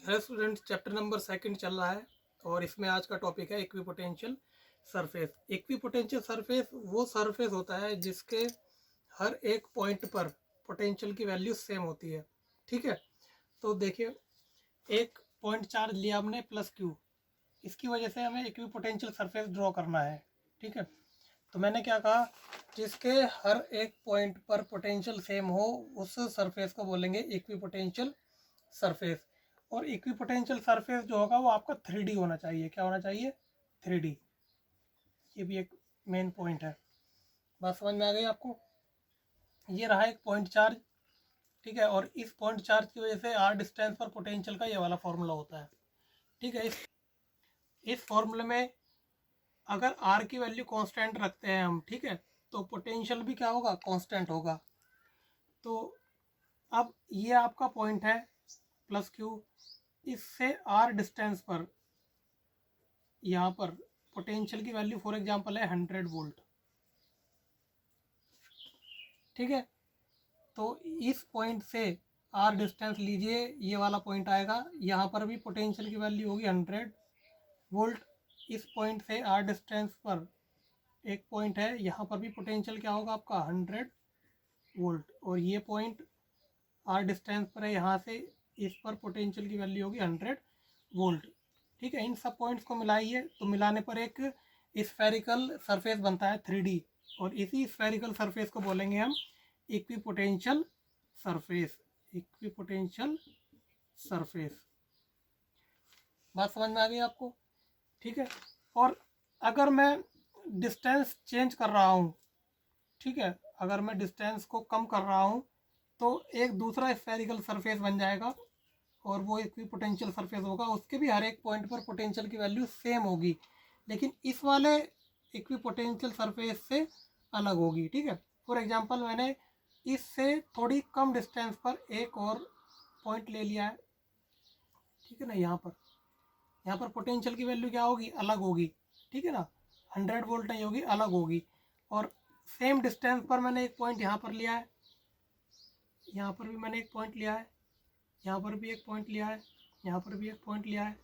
Hello student, chapter number second चल रहा है और इसमें आज का टॉपिक है इक्विपोटेंशियल सरफेस। इक्विपोटेंशियल सरफेस वो सरफेस होता है जिसके हर एक पॉइंट पर पोटेंशियल की वैल्यू सेम होती है। ठीक है, तो देखिए, एक पॉइंट चार्ज लिया हमने प्लस क्यू, इसकी वजह से हमें इक्विपोटेंशियल सरफेस ड्रॉ करना है। ठीक है, तो मैंने क्या कहा, जिसके हर एक पॉइंट पर पोटेंशियल सेम हो उस सरफेस को बोलेंगे इक्विपोटेंशियल सरफेस। और इक्विपोटेंशियल सरफेस जो होगा वो आपका 3D होना चाहिए। क्या होना चाहिए? 3D। ये भी एक मेन पॉइंट है। बात समझ में आ गई आपको? ये रहा एक पॉइंट चार्ज। ठीक है, और इस पॉइंट चार्ज की वजह से आर डिस्टेंस पर पोटेंशियल का ये वाला फॉर्मूला होता है। ठीक है, इस फॉर्मूले में अगर आर की वैल्यू कांस्टेंट रखते हैं हम, ठीक है, तो पोटेंशियल भी क्या होगा? कांस्टेंट होगा। तो अब ये आपका पॉइंट है प्लस क्यू, इससे आर डिस्टेंस पर यहाँ पर पोटेंशियल की वैल्यू फॉर एग्जांपल है 100 वोल्ट। ठीक है, तो इस पॉइंट से आर डिस्टेंस लीजिए, ये वाला पॉइंट आएगा, यहाँ पर भी पोटेंशियल की वैल्यू होगी 100 वोल्ट। इस पॉइंट से आर डिस्टेंस पर एक पॉइंट है, यहाँ पर भी पोटेंशियल क्या होगा आपका? 100 वोल्ट। और ये पॉइंट आर डिस्टेंस पर है यहाँ से, इस पर पोटेंशियल की वैल्यू होगी 100 वोल्ट। ठीक है, इन सब पॉइंट्स को मिलाइए तो मिलाने पर एक स्फेरिकल सरफेस बनता है 3D। और इसी स्फेरिकल सरफेस को बोलेंगे हम इक्विपोटेंशियल सरफेस। Equipotential surface. बात समझ में आ गई आपको? ठीक है, और अगर मैं डिस्टेंस चेंज कर रहा हूँ, ठीक है, अगर मैं डिस्टेंस को कम कर रहा हूँ तो एक दूसरा स्फेरिकल सरफेस बन जाएगा और वो इक्विपोटेंशियल सरफेस होगा। उसके भी हर एक पॉइंट पर पोटेंशियल की वैल्यू सेम होगी, लेकिन इस वाले इक्विपोटेंशियल सरफेस से अलग होगी। ठीक है, फॉर एग्जांपल मैंने इससे थोड़ी कम डिस्टेंस पर एक और पॉइंट ले लिया है। ठीक है ना, यहाँ पर पोटेंशियल की वैल्यू क्या होगी? अलग होगी। ठीक है ना, 100 वोल्ट नहीं होगी, अलग होगी। और सेम डिस्टेंस पर मैंने एक पॉइंट यहाँ पर लिया है, यहाँ पर भी मैंने एक पॉइंट लिया है, यहाँ पर भी एक पॉइंट लिया है, यहाँ पर भी एक पॉइंट लिया है।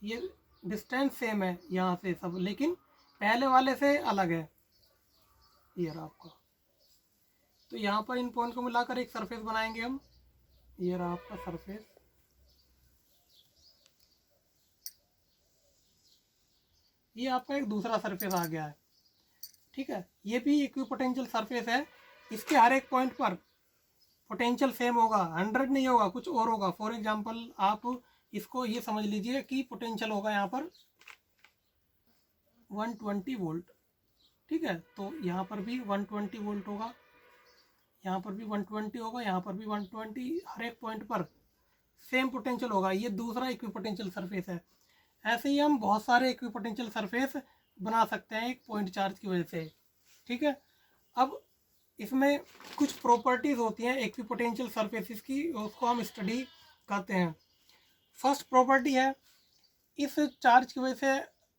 ये डिस्टेंस सेम है यहाँ से सब, लेकिन पहले वाले से अलग है। ये रहा आपका। तो यहाँ पर इन पॉइंट को मिलाकर एक सरफेस बनाएंगे हम। ये रहा आपका सरफेस। ये आपका एक दूसरा सरफेस आ गया है। ठीक है, ये भी इक्विपोटेंशियल सरफेस है। इसके हर एक पॉइंट पर पोटेंशियल सेम होगा, 100 नहीं होगा, कुछ और होगा। फॉर एग्जांपल आप इसको ये समझ लीजिए कि पोटेंशियल होगा यहाँ पर 120 वोल्ट। ठीक है, तो यहाँ पर भी 120 वोल्ट होगा, यहाँ पर भी 120 होगा, यहाँ पर भी 120। हर एक पॉइंट पर सेम पोटेंशियल होगा। ये दूसरा इक्विपोटेंशियल सरफेस है। ऐसे ही हम बहुत सारे इक्विपोटेंशियल सरफेस बना सकते हैं एक पॉइंट चार्ज की वजह से। ठीक है, अब इसमें कुछ प्रॉपर्टीज़ होती हैं इक्विपोटेंशियल सरफेसेस की, उसको हम स्टडी करते हैं। फर्स्ट प्रॉपर्टी है, इस चार्ज की वजह से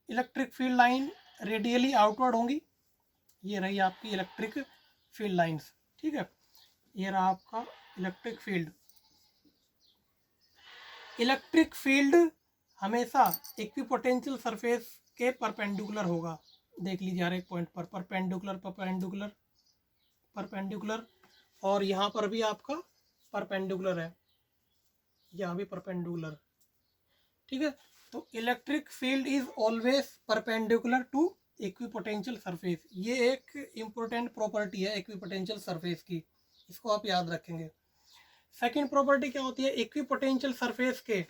electric field line radially outward होंगी। ये रही आपकी इलेक्ट्रिक फील्ड लाइंस। ठीक है, ये रहा आपका इलेक्ट्रिक फील्ड। इलेक्ट्रिक फील्ड हमेशा इक्विपोटेंशियल सरफेस के परपेंडिकुलर होगा। देख लीजिए, हर एक पॉइंट पर परपेंडिकुलर परपेंडिकुलर परपेंडिकुलर, और यहाँ पर भी आपका परपेंडिकुलर है, यहाँ भी परपेंडिकुलर। ठीक है, तो electric field is always perpendicular to equipotential surface. ये एक इम्पोर्टेंट प्रॉपर्टी है इक्विपोटेंशियल सरफेस की, इसको आप याद रखेंगे। सेकेंड प्रॉपर्टी क्या होती है? इक्विपोटेंशियल सरफेस के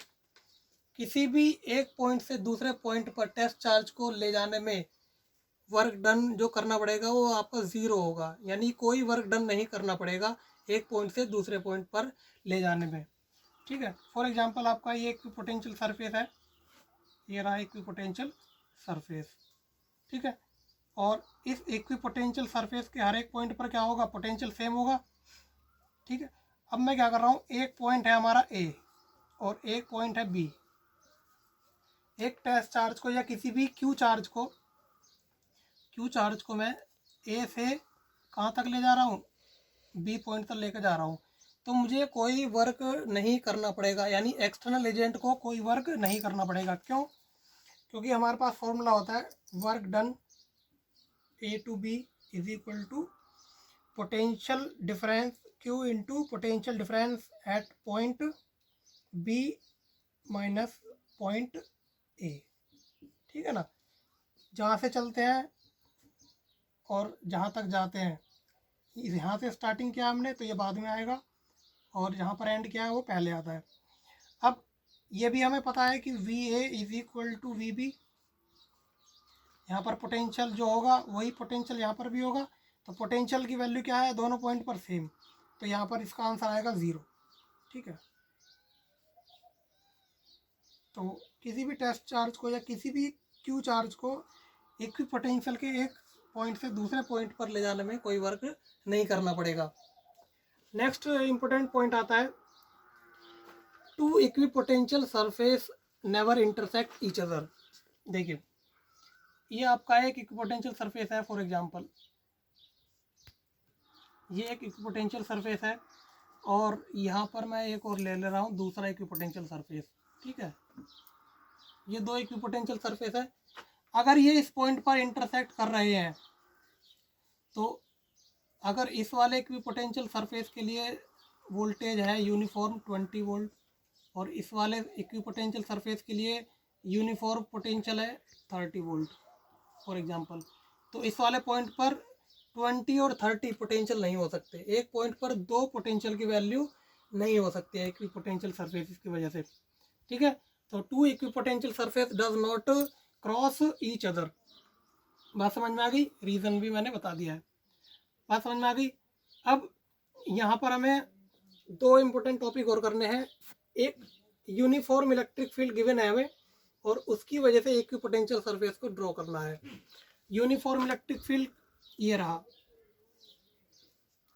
किसी भी एक पॉइंट से दूसरे पॉइंट पर टेस्ट चार्ज को ले जाने में वर्क डन जो करना पड़ेगा वो आपका ज़ीरो होगा, यानी कोई वर्क डन नहीं करना पड़ेगा एक पॉइंट से दूसरे पॉइंट पर ले जाने में। ठीक है, फॉर एग्जांपल आपका ये इक्विपोटेंशियल सरफेस है, ये रहा इक्विपोटेंशियल सरफेस। ठीक है, और इस इक्विपोटेंशियल सरफेस के हर एक पॉइंट पर क्या होगा? पोटेंशियल सेम होगा। ठीक है, अब मैं क्या कर रहा हूँ, एक पॉइंट है हमारा ए और एक पॉइंट है बी। एक टेस्ट चार्ज को या किसी भी क्यू चार्ज को मैं ए से कहाँ तक ले जा रहा हूँ? बी पॉइंट तक लेकर जा रहा हूँ। तो मुझे कोई वर्क नहीं करना पड़ेगा, यानी एक्सटर्नल एजेंट को कोई वर्क नहीं करना पड़ेगा। क्यों? क्योंकि हमारे पास फॉर्मूला होता है work done A to B is equal to potential difference Q into potential difference at point B minus point A. ठीक है ना, जहाँ से चलते हैं और जहाँ तक जाते हैं, यहाँ से स्टार्टिंग किया हमने तो ये बाद में आएगा, और जहाँ पर एंड किया है वो पहले आता है। अब ये भी हमें पता है कि V A is equal to V B, यहाँ पर पोटेंशियल जो होगा वही पोटेंशियल यहाँ पर भी होगा। तो पोटेंशियल की वैल्यू क्या है दोनों पॉइंट पर सेम, तो यहाँ पर इसका आंसर आएगा 0। ठीक है, तो किसी भी टेस्ट चार्ज को या किसी भी क्यू चार्ज को इक्वी पोटेंशियल के एक पॉइंट से दूसरे पॉइंट पर ले जाने में कोई वर्क नहीं करना पड़ेगा। नेक्स्ट इंपॉर्टेंट पॉइंट आता है two equipotential surface never intersect each other. देखिए, ये आपका एक इक्विपोटेंशियल सरफेस है। फॉर एग्जांपल ये एक इक्विपोटेंशियल सरफेस है, और यहाँ पर मैं एक और ले रहा हूँ दूसरा इक्विपोटेंशियल सरफेस। ठीक है, ये दो इक्विपोटेंशियल सरफेस है। अगर ये इस पॉइंट पर इंटरसेक्ट कर रहे हैं, तो अगर इस वाले इक्विपोटेंशियल सरफेस के लिए वोल्टेज है यूनिफॉर्म 20 वोल्ट, और इस वाले इक्विपोटेंशियल सरफेस के लिए यूनिफॉर्म पोटेंशियल है 30 वोल्ट फॉर एग्जांपल, तो इस वाले पॉइंट पर 20 और 30 पोटेंशियल नहीं हो सकते। एक पॉइंट पर दो पोटेंशियल की वैल्यू नहीं हो सकती है इक्विपोटेंशियल सरफेस की वजह से। ठीक है, तो two equipotential surface does not cross each other. बात समझ में आ गई? रीज़न भी मैंने बता दिया है। बात समझ में आ गई? अब यहाँ पर हमें दो इम्पोर्टेंट टॉपिक और करने हैं। एक यूनिफॉर्म इलेक्ट्रिक फील्ड गिवन है हमें, और उसकी वजह से इक्विपोटेंशियल सरफेस को ड्रॉ करना है। यूनिफॉर्म इलेक्ट्रिक फील्ड ये रहा।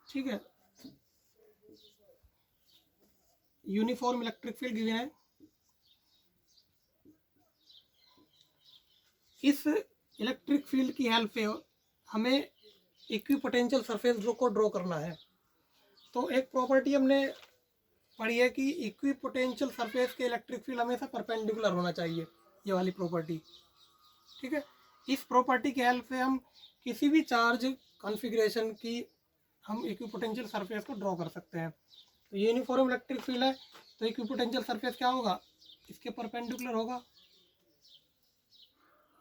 ठीक है, यूनिफॉर्म इलेक्ट्रिक फील्ड गिवन है। इस इलेक्ट्रिक फील्ड की हेल्प से हमें इक्विपोटेंशियल सरफेस को ड्रॉ करना है। तो एक प्रॉपर्टी हमने पढ़ी है कि इक्विपोटेंशियल सरफेस के इलेक्ट्रिक फील्ड हमेशा परपेंडिकुलर होना चाहिए, ये वाली प्रॉपर्टी। ठीक है, इस प्रॉपर्टी की हेल्प से हम किसी भी चार्ज कॉन्फ़िगरेशन की हम इक्विपोटेंशियल सरफेस को ड्रॉ कर सकते हैं। तो यूनिफॉर्म इलेक्ट्रिक फील्ड है, तो इक्विपोटेंशियल सरफेस क्या होगा, इसके परपेंडिकुलर होगा।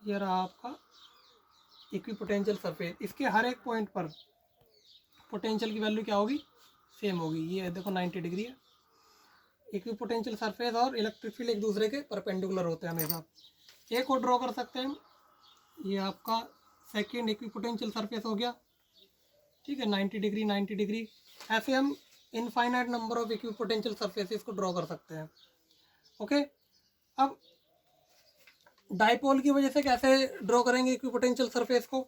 ये रहा आपका इक्विपोटेंशियल सरफेस। इसके हर एक पॉइंट पर पोटेंशियल की वैल्यू क्या होगी, सेम होगी। ये देखो 90 डिग्री है। इक्विपोटेंशियल सरफेस और इलेक्ट्रिक फील्ड एक दूसरे के परपेंडिकुलर होते हैं हमेशा। एक और ड्रॉ कर सकते हैं, ये आपका सेकेंड इक्विपोटेंशियल सरफेस हो गया। ठीक है, 90 डिग्री 90 डिग्री, ऐसे हम infinite number of equipotential surfaces को ड्रॉ कर सकते हैं। ओके, अब डाइपोल की वजह से कैसे ड्रॉ करेंगे इक्विपोटेंशियल सरफेस को।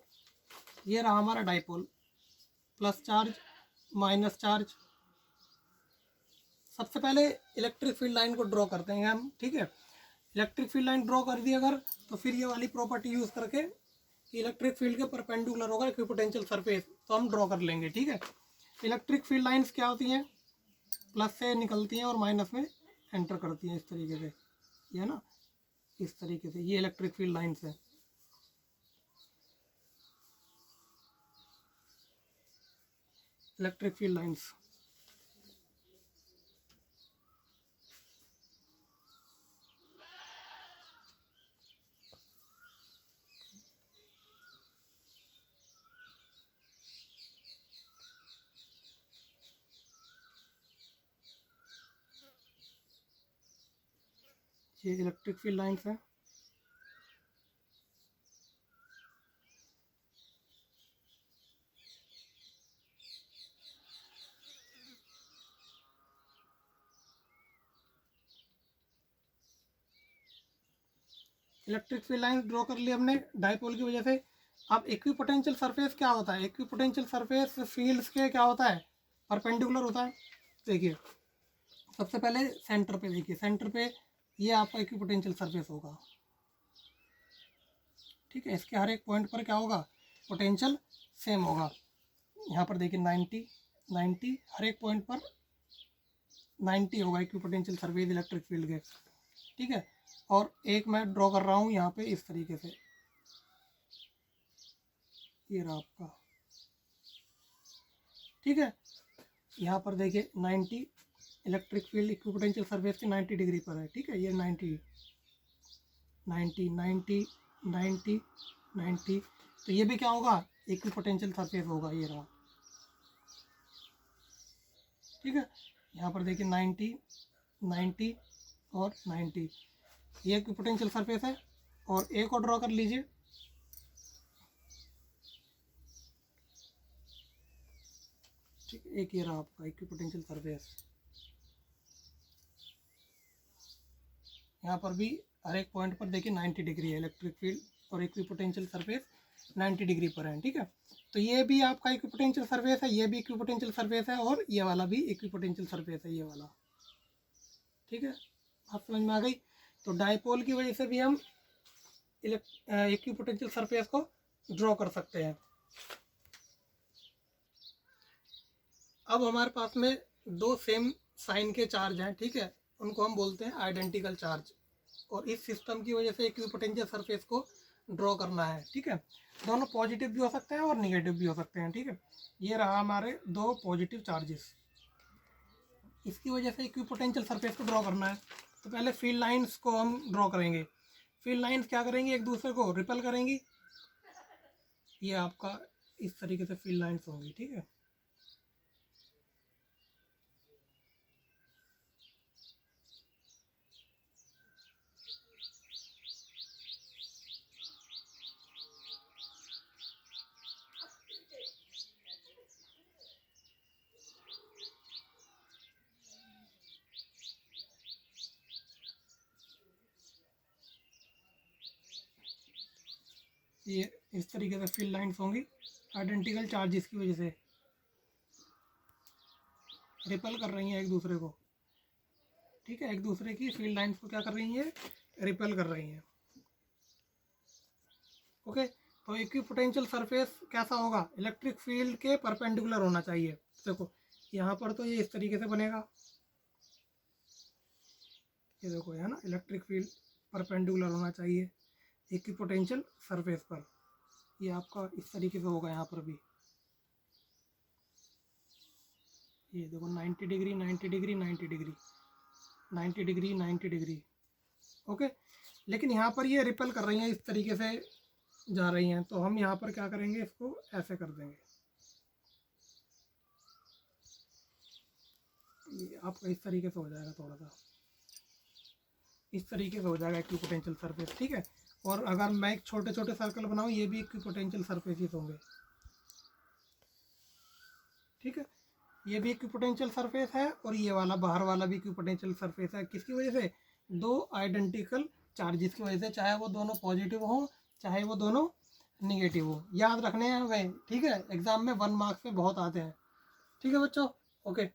ये रहा हमारा dipole, plus charge minus charge. सबसे पहले इलेक्ट्रिक फील्ड लाइन को ड्रॉ करते हैं हम। ठीक है, इलेक्ट्रिक फील्ड लाइन ड्रॉ कर दी अगर, तो फिर ये वाली प्रॉपर्टी यूज़ करके इलेक्ट्रिक फील्ड के परपेंडिकुलर होगा इक्विपोटेंशियल सरफेस, तो हम ड्रॉ कर लेंगे। ठीक है, इलेक्ट्रिक फील्ड लाइंस क्या होती हैं, प्लस से निकलती हैं और माइनस में एंटर करती हैं, इस तरीके से। ये ना, इस तरीके से ये इलेक्ट्रिक फील्ड लाइंस है। इलेक्ट्रिक फील्ड लाइंस ये इलेक्ट्रिक फील्ड लाइंस है। इलेक्ट्रिक फील्ड लाइन ड्रॉ कर ली हमने डाइपोल की वजह से। अब इक्विपोटेंशियल सरफेस क्या होता है, इक्विपोटेंशियल सरफेस फील्ड्स के क्या होता है, परपेंडिकुलर होता है। देखिए, सबसे पहले सेंटर पे देखिए, सेंटर पे ये आपका इक्विपोटेंशियल सरफेस होगा। ठीक है, इसके हर एक पॉइंट पर क्या होगा, पोटेंशियल सेम होगा। यहाँ पर देखिए 90 90, हर एक पॉइंट पर 90 होगा इक्विपोटेंशियल सरफेस इलेक्ट्रिक फील्ड के, ठीक है। और एक मैं ड्रॉ कर रहा हूँ यहाँ पे इस तरीके से, ये रहा आपका, ठीक है। यहाँ पर देखिए 90 इलेक्ट्रिक फील्ड इक्विपोटेंशियल सरफेस के 90 डिग्री पर है, ठीक है। ये 90 90 90 90 90, तो ये भी क्या होगा, इक्विपोटेंशियल सरफेस होगा, ये रहा, ठीक है। यहाँ पर देखिए 90 90 और 90, ये इक्विपोटेंशियल सरफेस है। और एक और ड्रॉ कर लीजिए, ठीक है, एक ये रहा आपका इक्विपोटेंशियल सरफेस। यहाँ पर भी हर एक पॉइंट पर देखिए 90 डिग्री है इलेक्ट्रिक फील्ड, और इक्विपोटेंशियल सरफेस 90 डिग्री पर है, ठीक है। तो ये भी आपका इक्विपोटेंशियल सरफेस है, ये भी इक्विपोटेंशियल सरफेस है, और ये वाला भी इक्विपोटेंशियल सरफेस है, ये वाला, ठीक है। आप समझ में आ गई। तो डायपोल की वजह से भी हम इक्विपोटेंशियल सरफेस को ड्रॉ कर सकते हैं। अब हमारे पास में दो सेम साइन के चार्ज हैं, ठीक है, उनको हम बोलते हैं आइडेंटिकल चार्ज, और इस सिस्टम की वजह से इक्विपोटेंशियल सरफेस को ड्रॉ करना है, ठीक है। दोनों पॉजिटिव भी हो सकते हैं और निगेटिव भी हो सकते हैं, ठीक है। ये रहा हमारे दो पॉजिटिव चार्जेस, इसकी वजह से इक्विपोटेंशियल सरफेस को ड्रॉ करना है। तो पहले फील्ड लाइंस को हम ड्रॉ करेंगे। फील्ड लाइंस क्या करेंगी, एक दूसरे को रिपेल करेंगी, ये आपका इस तरीके से फील्ड लाइंस होंगी, ठीक है। ये इस तरीके से फील्ड लाइंस होंगी आइडेंटिकल चार्जेस की वजह से, रिपेल कर रही हैं एक दूसरे को, ठीक है। एक दूसरे की फील्ड लाइंस को क्या कर रही हैं, रिपेल कर रही हैं, ओके। तो इक्विपोटेंशियल सरफेस कैसा होगा, इलेक्ट्रिक फील्ड के परपेंडिकुलर होना चाहिए। देखो यहाँ पर तो ये इस तरीके से बनेगा, ये देखो है ना, इलेक्ट्रिक फील्ड परपेंडिकुलर होना चाहिए इक्विपोटेंशियल सरफेस पर, ये आपका इस तरीके से होगा। यहाँ पर भी ये देखो 90 degree 90 degree 90 degree 90 degree 90 degree, okay. लेकिन यहाँ पर ये रिपेल कर रही हैं, इस तरीके से जा रही हैं, तो हम यहाँ पर क्या करेंगे, इसको ऐसे कर देंगे, ये आपका इस तरीके से हो जाएगा, थोड़ा सा इस तरीके से हो जाएगा इक्विपोटेंशियल सरफेस, ठीक है। और अगर मैं एक छोटे छोटे सर्कल बनाऊँ, ये भी इक्विपोटेंशियल सरफेसेस होंगे, ठीक है। ये भी इक्विपोटेंशियल सरफेस है, और ये वाला बाहर वाला भी इक्विपोटेंशियल सरफेस है। किसकी वजह से, दो आइडेंटिकल चार्जेस की वजह से, चाहे वो दोनों पॉजिटिव हो चाहे वो दोनों निगेटिव हो। याद रखने हैं वे, ठीक है, एग्जाम में 1 मार्क्स पे बहुत आते हैं, ठीक है बच्चों, ओके।